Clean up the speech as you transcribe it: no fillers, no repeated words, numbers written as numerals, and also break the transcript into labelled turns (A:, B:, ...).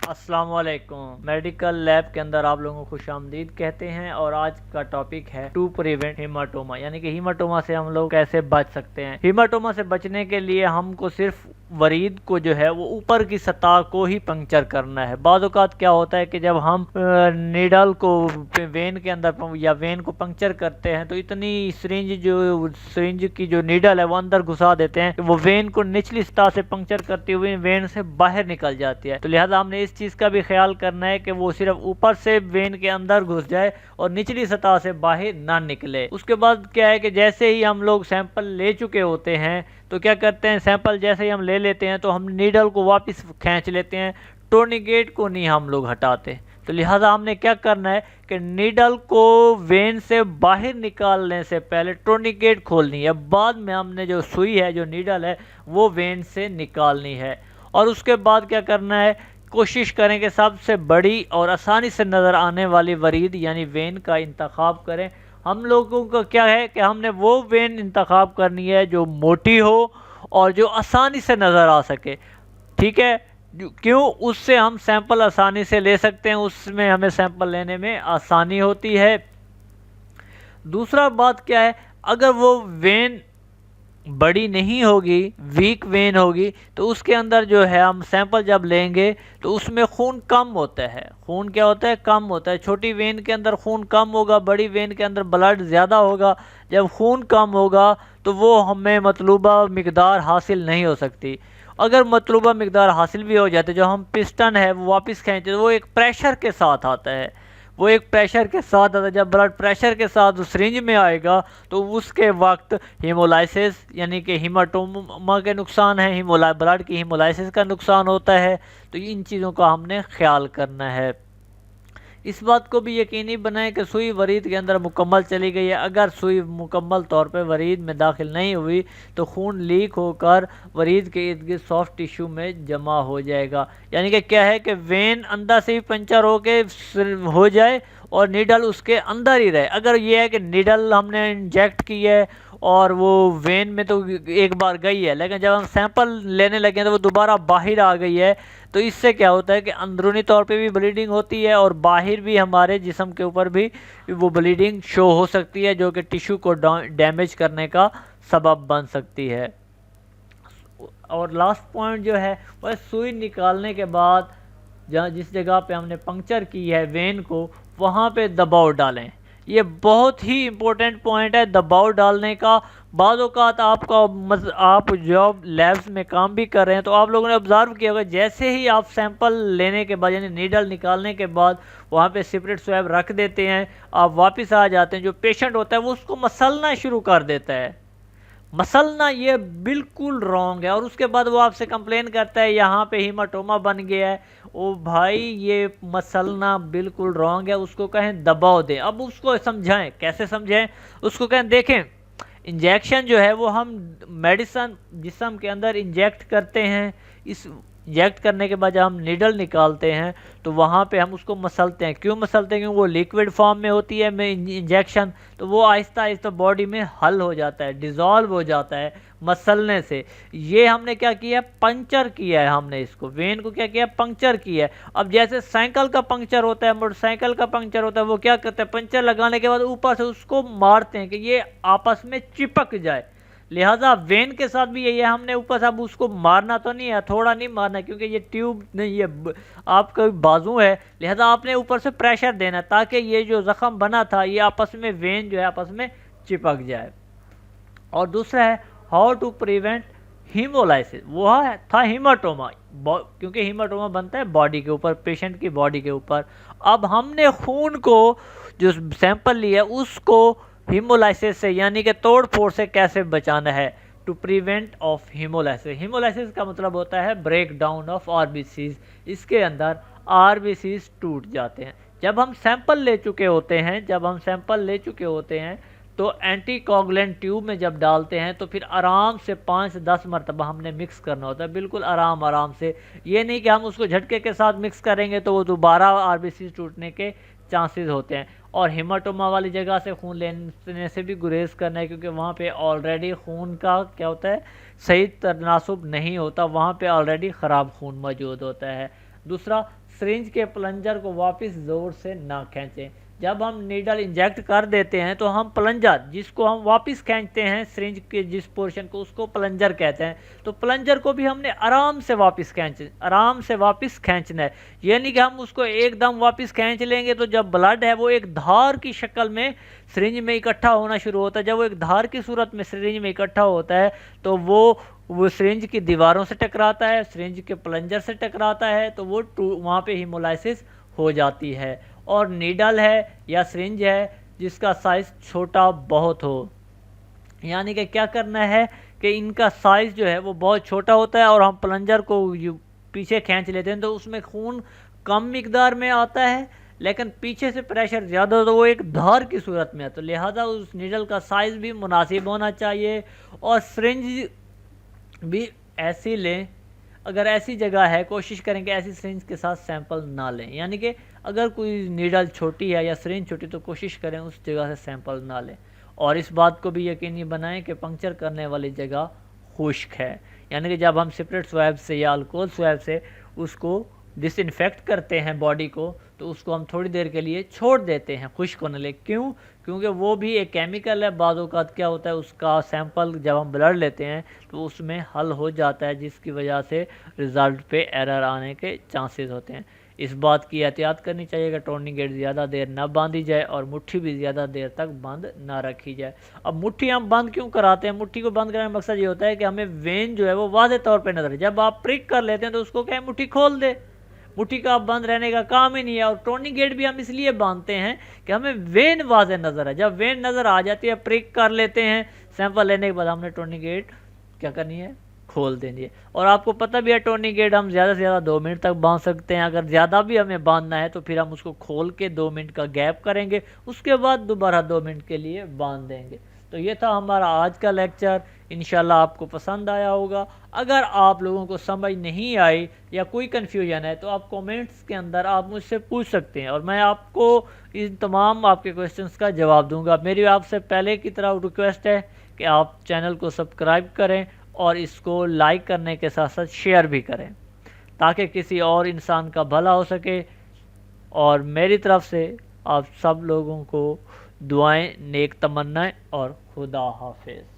A: अस्सलाम वालेकुम। Medical lab के अंदर आप लोगों को खुशामदीद कहते हैं और आज का टॉपिक है टू प्रिवेंट हीमाटोमा, यानी कि हीमाटोमा से हम लोग कैसे बच सकते हैं। हीमाटोमा से बचने के लिए हमको सिर्फ वरीद को जो है वो ऊपर की सतह को ही पंक्चर करना है। बाज़ औक़ात क्या होता है कि जब हम नीडल को वेन के अंदर या वेन को पंक्चर करते हैं तो इतनी सिरिंज की जो नीडल है वो अंदर घुसा देते हैं, वो वेन को निचली सतह से पंक्चर करती हुई वेन से बाहर निकल जाती है। तो लिहाजा हमने इस चीज़ का भी ख्याल करना है कि वो सिर्फ ऊपर से वेन के अंदर घुस जाए और निचली सतह से बाहर ना निकले। उसके बाद क्या है कि जैसे ही हम लोग सैंपल ले चुके होते हैं तो क्या करते हैं, सैंपल जैसे ही हम ले लेते हैं तो हम नीडल को वापस खींच लेते हैं, टूर्निकेट को नहीं हम लोग हटाते। तो लिहाजा हमने क्या करना है कि नीडल को वेन से बाहर निकालने से पहले टूर्निकेट खोलनी है, बाद में हमने जो सुई है, जो नीडल है, वो वेन से निकालनी है। और उसके बाद क्या करना है, कोशिश करें कि सबसे बड़ी और आसानी से नज़र आने वाली वरीद यानी वेन का इंतखाब करें। हम लोगों को क्या है कि हमने वो वेन इंतखाब करनी है जो मोटी हो और जो आसानी से नज़र आ सके। ठीक है, क्यों? उससे हम सैंपल आसानी से ले सकते हैं, उसमें हमें सैंपल लेने में आसानी होती है। दूसरा बात क्या है, अगर वो वेन बड़ी नहीं होगी, वीक वेन होगी, तो उसके अंदर जो है हम सैंपल जब लेंगे तो उसमें खून कम होता है। खून क्या होता है? कम होता है। छोटी वेन के अंदर खून कम होगा, बड़ी वेन के अंदर ब्लड ज़्यादा होगा। जब खून कम होगा तो वो हमें मतलूबा मिकदार हासिल नहीं हो सकती। अगर मतलूबा मिकदार हासिल भी हो जाती, जो हम पिस्टन है वो वापस खींचते, तो वो एक प्रेशर के साथ आता है। वो एक प्रेशर के साथ आता है। जब ब्लड प्रेशर के साथ सिरिंज में आएगा तो उसके वक्त हीमोलाइसिस यानी कि हीमाटोमा के नुकसान है, ब्लड की हीमोलाइसिस का नुकसान होता है। तो इन चीज़ों का हमने ख्याल करना है। इस बात को भी यकीनी बनाएं कि सुई वरीद के अंदर मुकम्मल चली गई है। अगर सुई मुकम्मल तौर पे वरीद में दाखिल नहीं हुई तो खून लीक होकर वरीद के इर्द गिर्द सॉफ्ट टिश्यू में जमा हो जाएगा। यानी कि क्या है कि वेन अंदर से ही पंचर हो जाए और नीडल उसके अंदर ही रहे। अगर ये है कि नीडल हमने इंजेक्ट की है और वो वेन में तो एक बार गई है, लेकिन जब हम सैंपल लेने लगे तो वो दोबारा बाहर आ गई है, तो इससे क्या होता है कि अंदरूनी तौर पे भी ब्लीडिंग होती है और बाहर भी हमारे जिस्म के ऊपर भी वो ब्लीडिंग शो हो सकती है, जो कि टिश्यू को डैमेज करने का सबब बन सकती है। और लास्ट पॉइंट जो है वह सुई निकालने के बाद जिस जगह पे हमने पंक्चर की है वेन को, वहाँ पे दबाव डालें। ये बहुत ही इम्पोर्टेंट पॉइंट है, दबाव डालने का। बाज़ औक़ात आप जॉब लैब्स में काम भी कर रहे हैं तो आप लोगों ने ऑब्ज़र्व किया होगा, जैसे ही आप सैंपल लेने के बाद यानी नीडल निकालने के बाद वहाँ पे सेपरेट स्वैब रख देते हैं, आप वापस आ जाते हैं, जो पेशेंट होता है वो उसको मसलना शुरू कर देता है। मसलना ये बिल्कुल रॉन्ग है। और उसके बाद वो आपसे कंप्लेन करता है यहाँ पे हीमाटोमा बन गया है। ओ भाई, ये मसलना बिल्कुल रॉन्ग है। उसको कहें दबाव दें। अब उसको समझाएं, कैसे समझाएं? उसको कहें देखें, इंजेक्शन जो है वो हम मेडिसन जिस्म के अंदर इंजेक्ट करते हैं। इस इंजेक्ट करने के बाद जब हम नीडल निकालते हैं तो वहाँ पे हम उसको मसलते हैं। क्यों मसलते हैं? क्योंकि वो लिक्विड फॉर्म में होती है इंजेक्शन, तो वो आहिस्ता आहिस्ता बॉडी में हल हो जाता है, डिज़ोल्व हो जाता है मसलने से। ये हमने क्या किया? पंक्चर किया है। हमने इसको वेन को क्या किया? पंक्चर किया है। अब जैसे साइकिल का पंक्चर होता है, मोटरसाइकिल का पंक्चर होता है, वो क्या करते हैं? पंक्चर लगाने के बाद ऊपर से उसको मारते हैं कि ये आपस में चिपक जाए। लिहाजा वेन के साथ भी यही है, हमने ऊपर से अब उसको मारना तो नहीं है, थोड़ा नहीं मारना है, क्योंकि ये ट्यूब नहीं, ये आपका बाजू है। लिहाजा आपने ऊपर से प्रेशर देना ताकि ये जो ज़ख़म बना था ये आपस में वेन जो है आपस में चिपक जाए। और दूसरा है हाउ टू प्रिवेंट हीमोलाइसिस। वो था हीमाटोमा, क्योंकि हीमाटोमा बनता है बॉडी के ऊपर, पेशेंट की बॉडी के ऊपर। अब हमने खून को जो सैंपल लिया उसको हीमोलाइसिस से यानी कि तोड़ फोड़ से कैसे बचाना है? To prevent of haemolysis. Haemolysis का मतलब होता है ब्रेक डाउन ऑफ आरबीसीज। इसके अंदर आरबीसीज टूट जाते हैं। जब हम सैंपल ले चुके होते हैं तो एंटीकोगुलेंट ट्यूब में जब डालते हैं तो फिर आराम से 5 से 10 मरतबा हमने मिक्स करना होता है, बिल्कुल आराम से। ये नहीं कि हम उसको झटके के साथ मिक्स करेंगे तो वो दोबारा आरबीसी टूटने के चांसेस होते हैं। और हीमाटोमा वाली जगह से खून लेने से भी गुरेज करना है, क्योंकि वहाँ पे ऑलरेडी खून का क्या होता है, सही तनासुब नहीं होता, वहाँ पे ऑलरेडी ख़राब खून मौजूद होता है। दूसरा, सिरिंज के प्लंजर को वापस ज़ोर से ना खींचें। जब हम नीडल इंजेक्ट कर देते हैं तो हम प्लंजर जिसको हम वापस खींचते हैं सिरिंज के जिस पोर्शन को, उसको प्लंजर कहते हैं। तो प्लंजर को भी हमने आराम से वापस खींचना है। यानी कि हम उसको एकदम वापस खींच लेंगे तो जब ब्लड है वो एक धार की शक्ल में सिरिंज में इकट्ठा होना शुरू होता है। जब वो एक धार की सूरत में सिरिंज में इकट्ठा होता है तो वो सिरिंज की दीवारों से टकराता है, सिरिंज के प्लंजर से टकराता है, तो वो वहाँ पे हीमोलाइसिस हो जाती है। और नीडल है या सिरिंज है जिसका साइज़ छोटा बहुत हो, यानी कि क्या करना है कि इनका साइज़ जो है वो बहुत छोटा होता है और हम प्लंजर को पीछे खींच लेते हैं तो उसमें खून कम मिकदार में आता है, लेकिन पीछे से प्रेशर ज़्यादा हो तो वो एक धार की सूरत में है। तो लिहाजा उस नीडल का साइज़ भी मुनासिब होना चाहिए। और सिरिंज भी ऐसी लें, अगर ऐसी जगह है कोशिश करें कि ऐसी सिरिंज के साथ सैंपल ना लें। यानी कि अगर कोई नीडल छोटी है या सिरिंज छोटी तो कोशिश करें उस जगह से सैंपल ना लें। और इस बात को भी यकीनी बनाएं कि पंक्चर करने वाली जगह खुश्क है। यानी कि जब हम सेपरेट स्वैब से या अल्कोहल स्वैब से उसको डिसइंफेक्ट करते हैं बॉडी को, तो उसको हम थोड़ी देर के लिए छोड़ देते हैं खुश्क होने लगे। क्यों? क्योंकि वो भी एक केमिकल है। बाद औक़ात क्या होता है, उसका सैंपल जब हम ब्लड लेते हैं तो उसमें हल हो जाता है, जिसकी वजह से रिज़ल्ट पे एरर आने के चांसेस होते हैं। इस बात की एहतियात करनी चाहिए कि टूर्निकेट ज़्यादा देर न बांधी जाए और मुट्ठी भी ज़्यादा देर तक बंद ना रखी जाए। अब मुट्ठी हम बंद क्यों कराते हैं? मुट्ठी को बंद करने का मकसद ये होता है कि हमें वेन जो है वो वाज़ेह तौर पर नजर, जब आप प्रिक कर लेते हैं तो उसको क्या है, मुट्ठी खोल दे। मुट्ठी का बंद रहने का काम ही नहीं है। और टूर्निकेट भी हम इसलिए बांधते हैं कि हमें वेन वाज़ेह नज़र है। जब वेन नज़र आ जाती है, प्रिक कर लेते हैं, सैंपल लेने के बाद हमने टूर्निकेट क्या करनी है, खोल देनी है। और आपको पता भी है टूर्निकेट हम ज़्यादा से ज़्यादा 2 मिनट तक बांध सकते हैं। अगर ज़्यादा भी हमें बांधना है तो फिर हम उसको खोल के 2 मिनट का गैप करेंगे, उसके बाद दोबारा 2 मिनट के लिए बांध देंगे। तो ये था हमारा आज का लेक्चर। इंशाल्लाह आपको पसंद आया होगा। अगर आप लोगों को समझ नहीं आई या कोई कन्फ्यूजन है तो आप कमेंट्स के अंदर आप मुझसे पूछ सकते हैं और मैं आपको इन तमाम आपके क्वेश्चंस का जवाब दूंगा। मेरी आपसे पहले की तरह रिक्वेस्ट है कि आप चैनल को सब्सक्राइब करें और इसको लाइक करने के साथ साथ शेयर भी करें ताकि किसी और इंसान का भला हो सके। और मेरी तरफ से आप सब लोगों को दुआएं, नेक तमन्नाएं और खुदा हाफिज़।